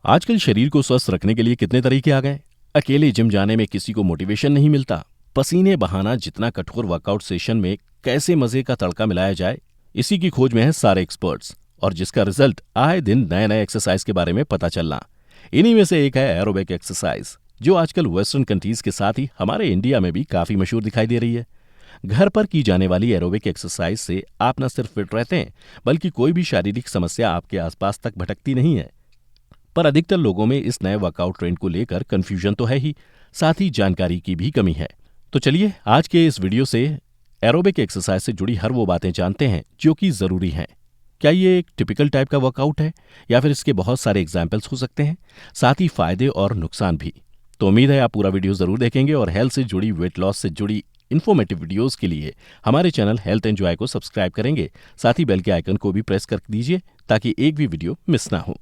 आजकल शरीर को स्वस्थ रखने के लिए कितने तरीके आ गए। अकेले जिम जाने में किसी को मोटिवेशन नहीं मिलता। पसीने बहाना जितना कठोर वर्कआउट सेशन में कैसे मजे का तड़का मिलाया जाए, इसी की खोज में है सारे एक्सपर्ट्स। और जिसका रिजल्ट आए दिन नए नए एक्सरसाइज के बारे में पता चलना। इन्हीं में से एक है एरोबिक एक्सरसाइज, जो आजकल वेस्टर्न कंट्रीज के साथ ही हमारे इंडिया में भी काफी मशहूर दिखाई दे रही है। घर पर की जाने वाली एरोबिक एक्सरसाइज से आप न सिर्फ फिट रहते हैं, बल्कि कोई भी शारीरिक समस्या आपके आसपास तक भटकती नहीं है। पर अधिकतर लोगों में इस नए वर्कआउट ट्रेंड को लेकर कंफ्यूजन तो है ही, साथ ही जानकारी की भी कमी है। तो चलिए आज के इस वीडियो से एरोबिक एक्सरसाइज से जुड़ी हर वो बातें जानते हैं जो कि जरूरी हैं। क्या ये एक टिपिकल टाइप का वर्कआउट है, या फिर इसके बहुत सारे एग्जाम्पल्स हो सकते हैं, साथ ही फायदे और नुकसान भी। तो उम्मीद है आप पूरा वीडियो जरूर देखेंगे और हेल्थ से जुड़ी, वेट लॉस से जुड़ी इन्फॉर्मेटिव वीडियोस के लिए हमारे चैनल हेल्थ एंजॉय को सब्सक्राइब करेंगे। साथ ही बेल के आइकन को भी प्रेस कर दीजिए ताकि एक भी वीडियो मिस ना हो।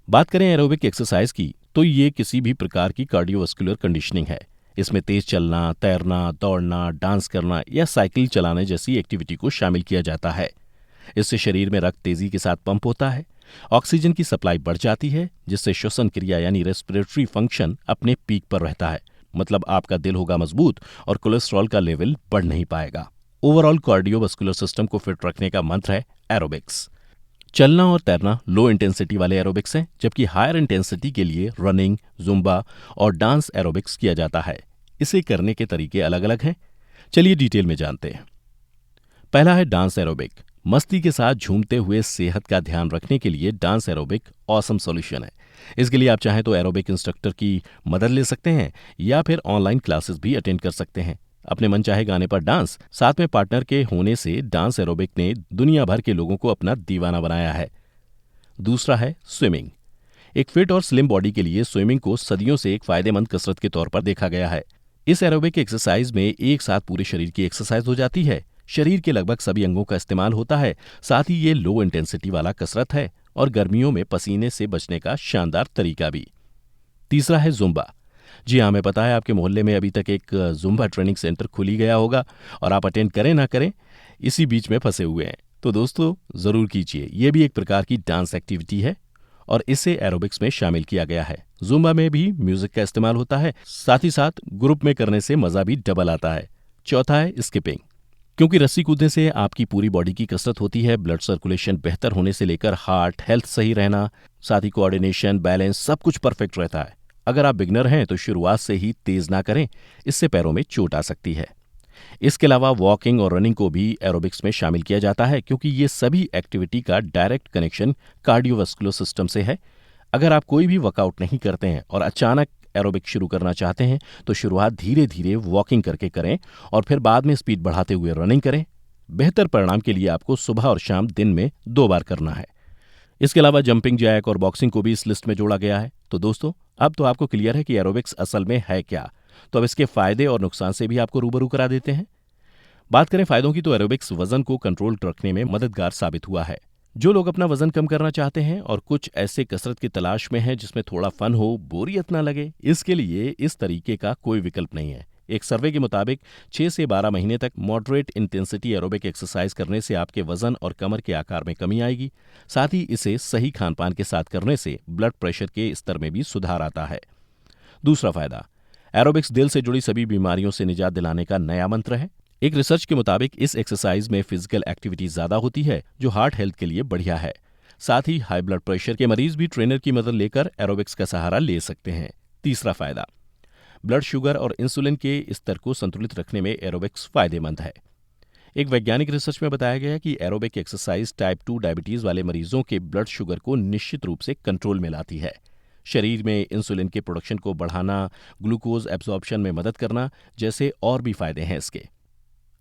बात करें एरोबिक एक्सरसाइज की, तो ये किसी भी प्रकार की कार्डियोवास्कुलर कंडीशनिंग है। इसमें तेज चलना, तैरना, दौड़ना, डांस करना या साइकिल चलाने जैसी एक्टिविटी को शामिल किया जाता है। इससे शरीर में रक्त तेजी के साथ पंप होता है, ऑक्सीजन की सप्लाई बढ़ जाती है, जिससे श्वसन क्रिया यानी रेस्पिरेटरी फंक्शन अपने पीक पर रहता है। मतलब आपका दिल होगा मजबूत और कोलेस्ट्रॉल का लेवल बढ़ नहीं पाएगा। ओवरऑल कार्डियोवास्कुलर सिस्टम को फिट रखने का मंत्र है एरोबिक्स। चलना और तैरना लो इंटेंसिटी वाले एरोबिक्स हैं, जबकि हायर इंटेंसिटी के लिए रनिंग, जुम्बा और डांस एरोबिक्स किया जाता है। इसे करने के तरीके अलग अलग हैं। चलिए डिटेल में जानते हैं। पहला है डांस एरोबिक। मस्ती के साथ झूमते हुए सेहत का ध्यान रखने के लिए डांस एरोबिक ऑसम सॉल्यूशन है। इसके लिए आप चाहें तो एरोबिक इंस्ट्रक्टर की मदद ले सकते हैं या फिर ऑनलाइन क्लासेस भी अटेंड कर सकते हैं। अपने मन चाहे गाने पर डांस, साथ में पार्टनर के होने से डांस एरोबिक ने दुनिया भर के लोगों को अपना दीवाना बनाया है। दूसरा है स्विमिंग। एक फिट और स्लिम बॉडी के लिए स्विमिंग को सदियों से एक फायदेमंद कसरत के तौर पर देखा गया है। इस एरोबिक एक्सरसाइज में एक साथ पूरे शरीर की एक्सरसाइज हो जाती है। शरीर के लगभग सभी अंगों का इस्तेमाल होता है। साथ ही ये लो इंटेंसिटी वाला कसरत है और गर्मियों में पसीने से बचने का शानदार तरीका भी। तीसरा है जुम्बा। जी हाँ, हमें पता है आपके मोहल्ले में अभी तक एक जुम्बा ट्रेनिंग सेंटर खुल ही गया होगा और आप अटेंड करें ना करें, इसी बीच में फंसे हुए हैं। तो दोस्तों जरूर कीजिए। ये भी एक प्रकार की डांस एक्टिविटी है और इसे एरोबिक्स में शामिल किया गया है। जुम्बा में भी म्यूजिक का इस्तेमाल होता है, साथ ही साथ ग्रुप में करने से मजा भी डबल आता है। चौथा है स्किपिंग। क्योंकि रस्सी कूदने से आपकी पूरी बॉडी की कसरत होती है, ब्लड सर्कुलेशन बेहतर होने से लेकर हार्ट हेल्थ सही रहना, साथ ही कोऑर्डिनेशन, बैलेंस सब कुछ परफेक्ट रहता है। अगर आप बिगनर हैं तो शुरुआत से ही तेज ना करें, इससे पैरों में चोट आ सकती है। इसके अलावा वॉकिंग और रनिंग को भी एरोबिक्स में शामिल किया जाता है, क्योंकि ये सभी एक्टिविटी का डायरेक्ट कनेक्शन कार्डियोवास्कुलर सिस्टम से है। अगर आप कोई भी वर्कआउट नहीं करते हैं और अचानक एरोबिक शुरू करना चाहते हैं, तो शुरुआत धीरे धीरे वॉकिंग करके करें और फिर बाद में स्पीड बढ़ाते हुए रनिंग करें। बेहतर परिणाम के लिए आपको सुबह और शाम दिन में 2 बार करना है। इसके अलावा जंपिंग जैक और बॉक्सिंग को भी इस लिस्ट में जोड़ा गया है। तो दोस्तों अब तो आपको क्लियर है कि एरोबिक्स असल में है क्या। तो अब इसके फायदे और नुकसान से भी आपको रूबरू करा देते हैं। बात करें फायदों की, तो एरोबिक्स वजन को कंट्रोल रखने में मददगार साबित हुआ है। जो लोग अपना वजन कम करना चाहते हैं और कुछ ऐसे कसरत की तलाश में हैं जिसमें थोड़ा फन हो, बोरियत ना लगे, इसके लिए इस तरीके का कोई विकल्प नहीं है। एक सर्वे के मुताबिक 6 से 12 महीने तक मॉडरेट इंटेंसिटी एरोबिक एक्सरसाइज करने से आपके वजन और कमर के आकार में कमी आएगी। साथ ही इसे सही खान पान के साथ करने से ब्लड प्रेशर के स्तर में भी सुधार आता है। दूसरा फायदा, एरोबिक्स दिल से जुड़ी सभी बीमारियों से निजात दिलाने का नया मंत्र है। एक रिसर्च के मुताबिक इस एक्सरसाइज में फिजिकल एक्टिविटी ज्यादा होती है, जो हार्ट हेल्थ के लिए बढ़िया है। साथ ही हाई ब्लड प्रेशर के मरीज भी ट्रेनर की मदद लेकर एरोबिक्स का सहारा ले सकते हैं। तीसरा फायदा, ब्लड शुगर और इंसुलिन के स्तर को संतुलित रखने में एरोबिक्स फायदेमंद है। एक वैज्ञानिक रिसर्च में बताया गया है कि एरोबिक एक्सरसाइज टाइप 2 डायबिटीज वाले मरीजों के ब्लड शुगर को निश्चित रूप से कंट्रोल में लाती है। शरीर में इंसुलिन के प्रोडक्शन को बढ़ाना, ग्लूकोज एब्जॉर्प्शन में मदद करना जैसे और भी फायदे हैं इसके।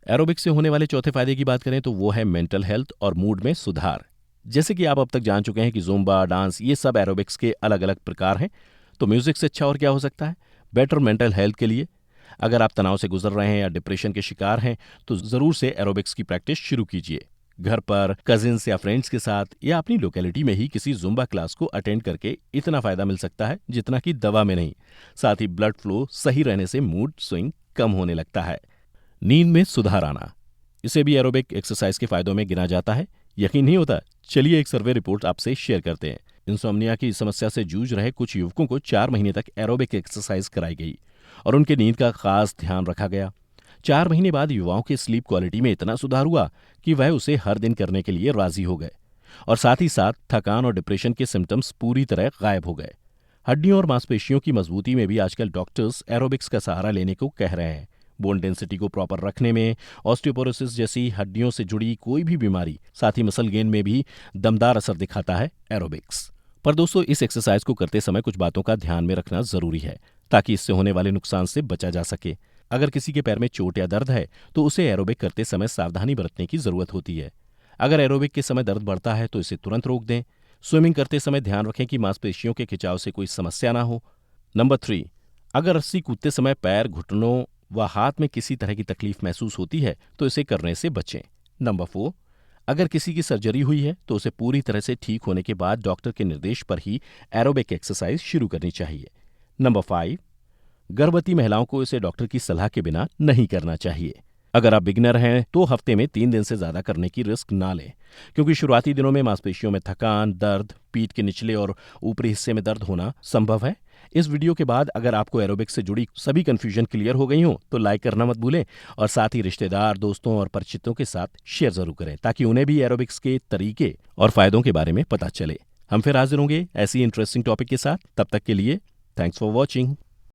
एरोबिक्स से होने वाले चौथे फायदे की बात करें तो वो है मेंटल हेल्थ और मूड में सुधार। जैसे कि आप अब तक जान चुके हैं कि जुम्बा, डांस ये सब एरोबिक्स के अलग अलग प्रकार हैं, तो म्यूजिक से अच्छा और क्या हो सकता है। बेटर मेंटल हेल्थ के लिए अगर आप तनाव से गुजर रहे हैं या डिप्रेशन के शिकार हैं, तो जरूर से एरोबिक्स की प्रैक्टिस शुरू कीजिए। घर पर कजिन्स या फ्रेंड्स के साथ या अपनी लोकेलिटी में ही किसी जुम्बा क्लास को अटेंड करके इतना फायदा मिल सकता है जितना कि दवा में नहीं। साथ ही ब्लड फ्लो सही रहने से मूड स्विंग कम होने लगता है। नींद में सुधार आना, इसे भी एरोबिक एक्सरसाइज के फायदों में गिना जाता है। यकीन नहीं होता? चलिए एक सर्वे रिपोर्ट आपसे शेयर करते हैं। इंसोम्निया की समस्या से जूझ रहे कुछ युवकों को 4 महीने तक एरोबिक एक्सरसाइज कराई गई और उनके नींद का खास ध्यान रखा गया। 4 महीने बाद युवाओं की स्लीप क्वालिटी में इतना सुधार हुआ कि वह उसे हर दिन करने के लिए राजी हो गए और साथ ही साथ थकान और डिप्रेशन के सिम्टम्स पूरी तरह गायब हो गए। हड्डियों और मांसपेशियों की मजबूती में भी आजकल डॉक्टर्स एरोबिक्स का सहारा लेने को कह रहे हैं। बोन डेंसिटी को प्रॉपर रखने में, ऑस्टियोपोरोसिस जैसी हड्डियों से जुड़ी कोई भी बीमारी, साथ ही मसल गेन में भी दमदार असर दिखाता है एरोबिक्स। पर दोस्तों, इस एक्सरसाइज को करते समय कुछ बातों का ध्यान में रखना जरूरी है ताकि इससे होने वाले नुकसान से बचा जा सके। अगर किसी के पैर में चोट या दर्द है तो उसे एरोबिक करते समय सावधानी बरतने की जरूरत होती है। अगर एरोबिक के समय दर्द बढ़ता है तो इसे तुरंत रोक दें। स्विमिंग करते समय ध्यान रखें कि मांसपेशियों के खिंचाव से कोई समस्या ना हो। नंबर 3, अगर रस्सी कूदते समय पैर, घुटनों व हाथ में किसी तरह की तकलीफ महसूस होती है तो इसे करने से बचें। नंबर 4, अगर किसी की सर्जरी हुई है तो उसे पूरी तरह से ठीक होने के बाद डॉक्टर के निर्देश पर ही एरोबिक एक्सरसाइज शुरू करनी चाहिए। नंबर 5, गर्भवती महिलाओं को इसे डॉक्टर की सलाह के बिना नहीं करना चाहिए। अगर आप बिगिनर हैं तो हफ्ते में 3 दिन से ज्यादा करने की रिस्क ना लें, क्योंकि शुरुआती दिनों में मांसपेशियों में थकान, दर्द, पीठ के निचले और ऊपरी हिस्से में दर्द होना संभव है। इस वीडियो के बाद अगर आपको एरोबिक्स से जुड़ी सभी कंफ्यूजन क्लियर हो गई हो तो लाइक करना मत भूलें और साथ ही रिश्तेदार, दोस्तों और परिचितों के साथ शेयर जरूर करें ताकि उन्हें भी एरोबिक्स के तरीके और फायदों के बारे में पता चले। हम फिर हाजिर होंगे ऐसी इंटरेस्टिंग टॉपिक के साथ। तब तक के लिए थैंक्स फॉर वॉचिंग।